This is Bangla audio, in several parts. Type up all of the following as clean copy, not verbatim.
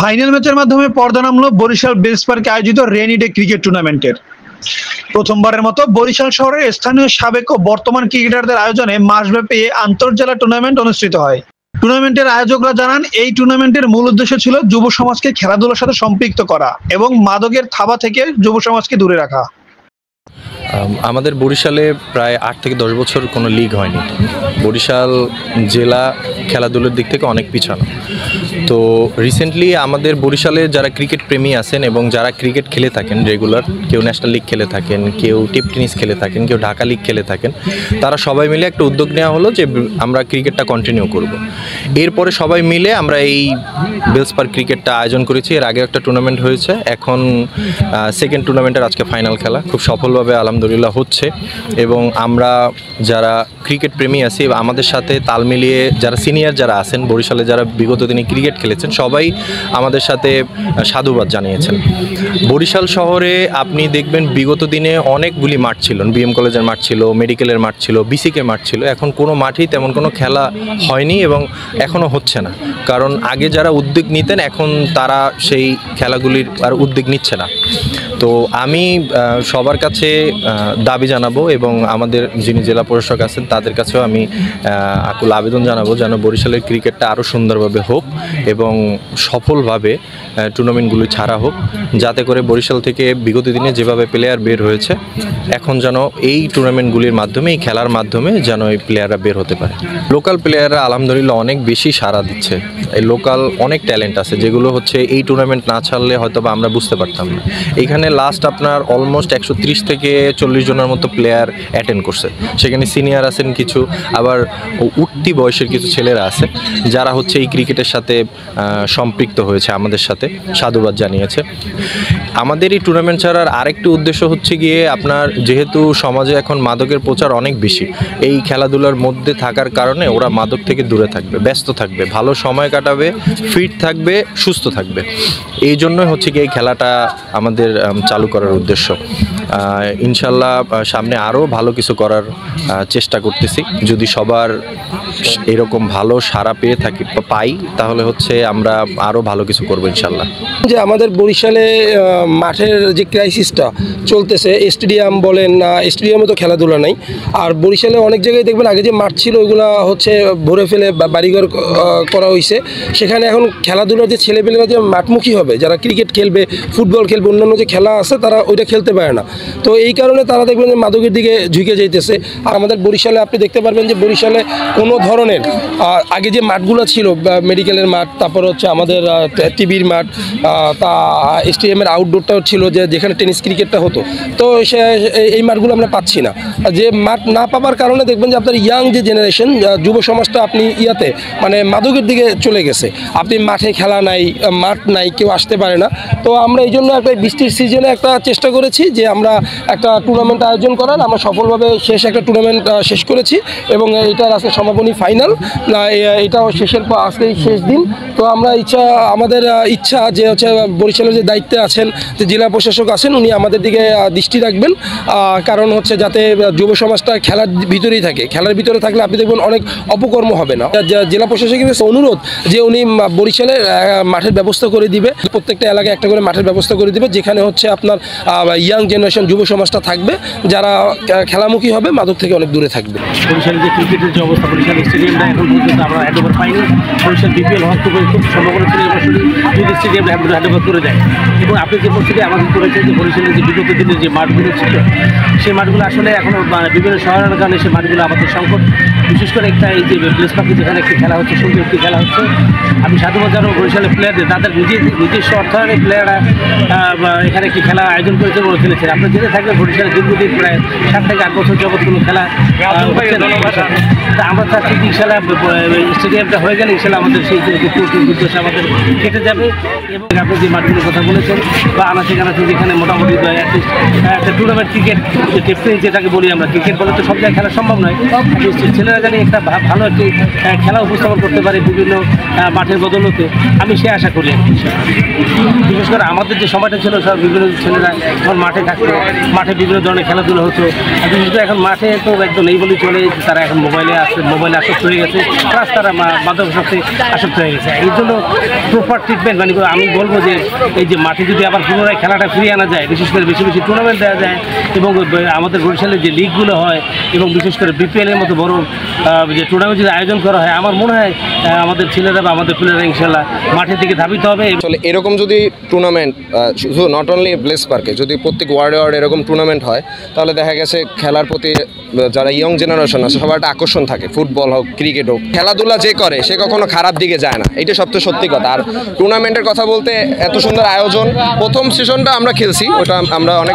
ফাইনাল ম্যাচের মাধ্যমে পর্দা নামলো বরিশাল বেলস পার্কে আয়োজিত রেইনি ডে ক্রিকেট টুর্নামেন্টের। প্রথমবারের মতো বরিশাল শহরের স্থানীয় সাবেক ও বর্তমান ক্রিকেটারদের আয়োজনে মাসব্যাপী আন্তর্জালা টুর্নামেন্ট অনুষ্ঠিত হয়। টুর্নামেন্টের আয়োজকরা জানান, এই টুর্নামেন্টের মূল উদ্দেশ্য ছিল যুব সমাজকে খেলাধুলার সাথে সম্পৃক্ত করা এবং মাদকের থাবা থেকে যুব সমাজকে দূরে রাখা। আমাদের বরিশালে প্রায় 8 থেকে 10 বছর কোনো লিগ হয়নি। বরিশাল জেলা খেলাধুলার দিক থেকে অনেক পিছানো। তো রিসেন্টলি আমাদের বরিশালে যারা ক্রিকেট প্রেমী আছেন এবং যারা ক্রিকেট খেলে থাকেন রেগুলার, কেউ ন্যাশনাল লিগ খেলে থাকেন, কেউ টেপ টেনিস খেলে থাকেন, কেউ ঢাকা লিগ খেলে থাকেন, তারা সবাই মিলে একটা উদ্যোগ নেওয়া হলো যে আমরা ক্রিকেটটা কন্টিনিউ করব। এরপরে সবাই মিলে আমরা এই বেলস পার্ক ক্রিকেটটা আয়োজন করেছি। এর আগে একটা টুর্নামেন্ট হয়েছে, এখন সেকেন্ড টুর্নামেন্টের আজকে ফাইনাল খেলা খুব সফলভাবে আলহামদুলিল্লাহ হচ্ছে। এবং আমরা যারা ক্রিকেট প্রেমী আছি আমাদের সাথে তাল মিলিয়ে যারা সিনিয়র যারা আছেন বরিশালে, যারা বিগত দিনে ক্রিকেট খেলেছেন, সবাই আমাদের সাথে সাধুবাদ জানিয়েছেন। বরিশাল শহরে আপনি দেখবেন বিগত দিনে অনেকগুলি মাঠ ছিল, বিএম কলেজের মাঠ ছিল, মেডিকেলের মাঠ ছিল, বিসিকে মাঠ ছিল। এখন কোনো মাঠেই তেমন কোনো খেলা হয়নি এবং এখনও হচ্ছে না, কারণ আগে যারা উদ্যোগ নিতেন এখন তারা সেই খেলাগুলির আর উদ্যোগ নিচ্ছে না। তো আমি সবার কাছে দাবি জানাবো এবং আমাদের যিনি জেলা প্রশাসক আছেন তাদের কাছেও আমি আকুল আবেদন জানাবো যেন বরিশালের ক্রিকেটটা আরও সুন্দরভাবে হোক এবং সফলভাবে টুর্নামেন্টগুলি ছাড়া হোক, যাতে করে বরিশাল থেকে বিগত দিনে যেভাবে প্লেয়ার বের হয়েছে এখন যেন এই টুর্নামেন্টগুলির মাধ্যমে, এই খেলার মাধ্যমে যেন এই প্লেয়াররা বের হতে পারে। লোকাল প্লেয়াররা আলহামদুলিল্লাহ অনেক বেশি সাড়া দিচ্ছে। এই লোকাল অনেক ট্যালেন্ট আছে যেগুলো হচ্ছে এই টুর্নামেন্ট না ছাড়লে হয়তো বা আমরা বুঝতে পারতাম না। এখানে লাস্ট আপনার অলমোস্ট 130 থেকে 40 জনের মতো প্লেয়ার অ্যাটেন্ড করছে। সেখানে সিনিয়র আছেন কিছু, আবার উঠতি বয়সের কিছু ছেলেরা আছে যারা হচ্ছে এই ক্রিকেটের সাথে সম্পৃক্ত হয়েছে, আমাদের সাথে সাধুবাদ জানিয়েছে। আমাদের এই টুর্নামেন্ট ছাড়ার আরেকটি উদ্দেশ্য হচ্ছে গিয়ে আপনার, যেহেতু সমাজে এখন মাদকের প্রচার অনেক বেশি, এই খেলাধুলার মধ্যে থাকার কারণে ওরা মাদক থেকে দূরে থাকবে, ব্যস্ত থাকবে, ভালো সময় কাটাবে, ফিট থাকবে, সুস্থ থাকবে। এই জন্যই হচ্ছে কি এই খেলাটা আমাদের চালু করার উদ্দেশ্য। ইনশাল্লাহ সামনে আরও ভালো কিছু করার চেষ্টা করতেছি। যদি সবার এরকম ভালো সাড়া পেয়ে থাকি পাই তাহলে হচ্ছে আমরা আরও ভালো কিছু করবো ইনশাল্লাহ। যে আমাদের বরিশালে মাঠের যে ক্রাইসিসটা চলতেছে, স্টেডিয়াম বলেন, স্টেডিয়ামে তো খেলাধুলা নেই। আর বরিশালে অনেক জায়গায় দেখবেন আগে যে মাঠ ছিল ওইগুলো হচ্ছে ভরে ফেলে বাড়িঘর করা হয়েছে। সেখানে এখন খেলাধুলার যে ছেলেপেলেরা যে মাঠমুখী হবে, যারা ক্রিকেট খেলবে, ফুটবল খেলবে, অন্যান্য যে খেলা আছে তারা ওইটা খেলতে পারে না। তো এই কারণে তারা দেখবেন যে মাদকের দিকে ঝুঁকে যাইতেছে। আর আমাদের বরিশালে আপনি দেখতে পারবেন যে বরিশালে কোনো ধরনের আগে যে মাঠগুলো ছিল, মেডিকেলের মাঠ, তারপর হচ্ছে আমাদের টিভির মাঠ, তা স্টেডিয়ামের আউটডোরটাও ছিল যে যেখানে টেনিস ক্রিকেটটা হতো, তো এই মাঠগুলো আমরা পাচ্ছি না। যে মাঠ না পাওয়ার কারণে দেখবেন যে আপনার ইয়াং যে জেনারেশন, যুব সমাজটা আপনি মানে মাদকের দিকে চলে গেছে। আপনি মাঠে খেলা নাই, মাঠ নাই, কেউ আসতে পারে না। তো আমরা এই জন্য একটা বৃষ্টির সিজনে একটা চেষ্টা করেছি যে আমরা একটা টুর্নামেন্ট আয়োজন করার। আমরা সফলভাবে একটা টুর্নামেন্ট শেষ করেছি এবং এটার আজকে সমাপনী ফাইনাল, এটাও শেষের পর আজকেই শেষ দিন। তো আমরা আমাদের ইচ্ছা যে হচ্ছে বরিশালের যে দায়িত্বে আছেন, যে জেলা প্রশাসক আছেন, উনি আমাদের দিকে দৃষ্টি রাখবেন। কারণ হচ্ছে যাতে যুব সমাজটা খেলার ভিতরেই থাকে। খেলার ভিতরে থাকলে আপনি দেখবেন অনেক অপকর্ম হবে না। জেলা প্রশাসকের অনুরোধ যে উনি বরিশালে মাঠের ব্যবস্থা করে দিবে, প্রত্যেকটা এলাকায় একটা করে মাঠের ব্যবস্থা করে দিবে, যেখানে হচ্ছে আপনার ইয়াং জেনারেশন, যুব সমাজটা থাকবে, যারা খেলামুখী হবে, মাদক থেকে অনেক দূরে থাকবে। বরিশালের যে ক্রিকেটের যে অবস্থা, বরিশাল স্টেডিয়ামটা এখন পর্যন্ত আমরা হ্যান্ডওভার পাইনি। বরিশাল বিপিএল হওয়ার থেকে খুব সম্ভাবনা ছিল এবছরই যদি স্টেডিয়ামটা হ্যান্ডওভার করে দেয়। এবং আপনি যে পরিস্থিতি আমাদের করেছেন যে বরিশালের যে বিগত দিনের যে মাঠগুলো ছিল, সেই মাঠগুলো আসলে এখনও বিভিন্ন শহরের কারণে সেই মাঠগুলো আমাদের সংকট। বিশেষ করে একটা এই যে বেলস পার্কে যেখানে একটি খেলা হচ্ছে, সুন্দর একটি খেলা হচ্ছে, আমি সাধুবাদ জানাবো বরিশালের প্লেয়ারদের, তাদের নিজস্ব অর্থায়নের প্লেয়াররা এখানে একটি খেলা আয়োজন করেছে, বলে ফেলেছেন। আপনার জেনে থাকবে বরিশালের দীর্ঘদিন প্রায় 7 থেকে 8 বছর যাবৎ কোনো খেলা তা আমরা চাচ্ছি যে ইনশাল্লাহ স্টেডিয়ামটা হয়ে গেলে ইনশাল্লাহ আমাদের সেই উদ্দেশ্য আমাদের কেটে যাবে। এবং আপনি যে মাঠগুলোর কথা বলেছেন বা আনাচে কানাচে যেখানে মোটামুটি একটা টুর্নামেন্ট ক্রিকেট যেটাকে বলি আমরা, ক্রিকেট বলে তো সব জায়গায় খেলা সম্ভব নয়, ছেলেরা জানি একটা ভালো একটি খেলা উপস্থাপন করতে পারে বিভিন্ন মাঠের বদলতে, আমি সে আশা করি। বিশেষ করে আমাদের যে সময়টা ছিল সব বিভিন্ন ছেলেরা যখন মাঠে থাকতো, মাঠে বিভিন্ন ধরনের খেলাধুলা হতো, আর বিশেষ করে এখন মাঠে তো একদম নেই বলেই চলে, তারা এখন মোবাইলে আসক্ত হয়ে গেছে, প্লাস তারা মাদকাসক্তে আসক্ত হয়ে গেছে। এই জন্য প্রপার ট্রিটমেন্ট মানে আমি বলবো যে এই যে মাঠে যদি আবার পুনরায় খেলাটা ফিরিয়ে আনা যায়, বিশেষ করে বেশি বেশি টুর্নামেন্ট দেওয়া যায়, এবং আমাদের বরিশালের যে লিগগুলো হয় এবং বিশেষ করে বিপিএলের মতো বড় যে টুর্নামেন্ট যদি আয়োজন করা হয়, আমার মনে হয় আমাদের ছেলেরা বা আমাদের প্লেয়াররা ইনশাল্লাহ মাঠের দিকে ধাবিত হবে। আসলে এরকম যদি টুর্নামেন্ট শুধু নট অনলি ব্লেস পার্কে, যদি প্রত্যেক ওয়ার্ডে এরকম টুর্নামেন্ট হয়, তাহলে দেখা গেছে খেলার প্রতি যারা ইয়ং জেনারেশন আছে সবার একটা আকর্ষণ থাকে। ফুটবল হোক, ক্রিকেট হোক, খেলাধুলা যে করে সে কখনো খারাপ দিকে যায় না, এটা সবচেয়ে সত্যি কথা। আর টুর্নামেন্টের কথা বলতে এত সুন্দর আয়োজন, প্রথম সেশনটা আমরা খেলছি,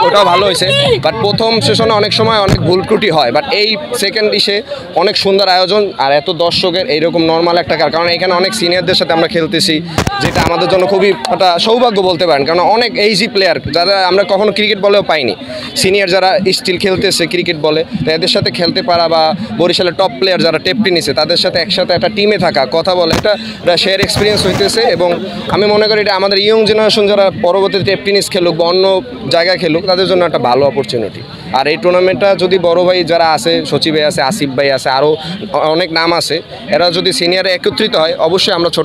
ওটাও ভালো হয়েছে, বাট প্রথম সেশনে অনেক সময় অনেক ভুল ত্রুটি হয়, বাট এই সেকেন্ড ইসে অনেক সুন্দর আয়োজন আর এত দর্শকের এইরকম নর্মাল একটা কারণ এখানে অনেক সিনিয়রদের সাথে আমরা খেলতেছি, যেটা আমাদের জন্য খুবই একটা সৌভাগ্য বলতে পারেন। কারণ অনেক এইজি প্লেয়ার যারা আমরা কখনো ক্রিকেট বলেও পাইনি, সিনিয়র যারা স্টিল খেলতেছে ক্রিকেট বলে, তো এদের সাথে খেলতে পারা বা বরিশালের টপ প্লেয়ার যারা টেপ টেনিসে তাদের সাথে একসাথে একটা টিমে থাকা, কথা বলে, এটা শেয়ার এক্সপিরিয়েন্স হইতেছে। এবং আমি মনে করি এটা আমাদের ইয়ং জেনারেশন যারা পরবর্তীতে টেপ টেনিস খেলুক বা অন্য জায়গায় খেলুক, তাদের জন্য একটা ভালো অপরচুনিটি। আর এই টুর্নামেন্টটা যদি বড় ভাই যারা আছে, সচিব ভাই আছে, আসিফ ভাই আছে, আরও অনেক নাম আছে, এরা যদি সিনিয়রে একত্রিত হয়, অবশ্যই আমরা ছোট